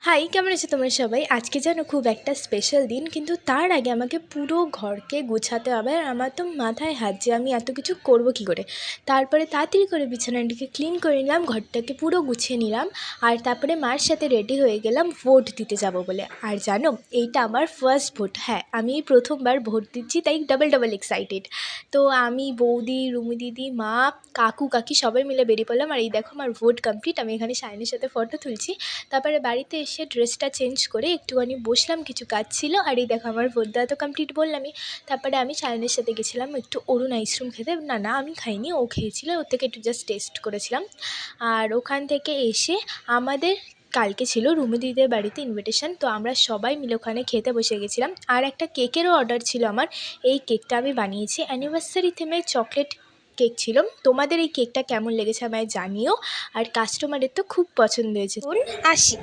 High, কেমন আছো তোমরা সবাই? আজকে যেন খুব একটা স্পেশাল দিন, কিন্তু তার আগে আমাকে পুরো ঘরকে গুছাতে হবে। আর আমার তো মাথায় হাত যে আমি এত কিছু করব কী করে। তারপরে তাড়াতাড়ি করে বিছানাটাকে ক্লিন করে নিলাম, ঘরটাকে পুরো গুছিয়ে নিলাম। আর তারপরে মার সাথে রেডি হয়ে গেলাম ভোট দিতে যাব বলে। আর জানো, এইটা আমার ফার্স্ট ভোট। হ্যাঁ, আমি এই প্রথমবার ভোট দিচ্ছি, তাই ডাবল ডাবল এক্সাইটেড। তো আমি, বৌদি, রুমি দিদি, মা, কাকু কাকি সবাই মিলে বেরিয়ে পড়লাম। আর এই দেখো আমার ভোট কমপ্লিট। আমি এখানে শাইনের সাথে ফটো তুলছি। তারপরে বাড়িতে এসে ড্রেসটা চেঞ্জ করে একটুখানি বসলাম, কিছু কাজ ছিল। আর এই দেখো আমার ভোট দেওয়া তো কমপ্লিট বললামই। তারপরে আমি সায়নের সাথে গেছিলাম একটু অরুণ আইসক্রিম খেতে। না আমি খাইনি, ও খেয়েছিল, ওর থেকে একটু জাস্ট টেস্ট করেছিলাম। আর ওখান থেকে এসে আমাদের কালকে ছিল রুমি দিদিদের বাড়িতে ইনভিটেশন, তো আমরা সবাই মিলে ওখানে খেতে বসে গেছিলাম। আর একটা কেকেরও অর্ডার ছিল আমার। এই কেকটা আমি বানিয়েছি, অ্যানিভার্সারি থিমে চকলেট কেক ছিল। তোমাদের এই কেকটা কেমন লেগেছে আমায় জানিও। আর কাস্টমারের তো খুব পছন্দ হয়েছে। আসি।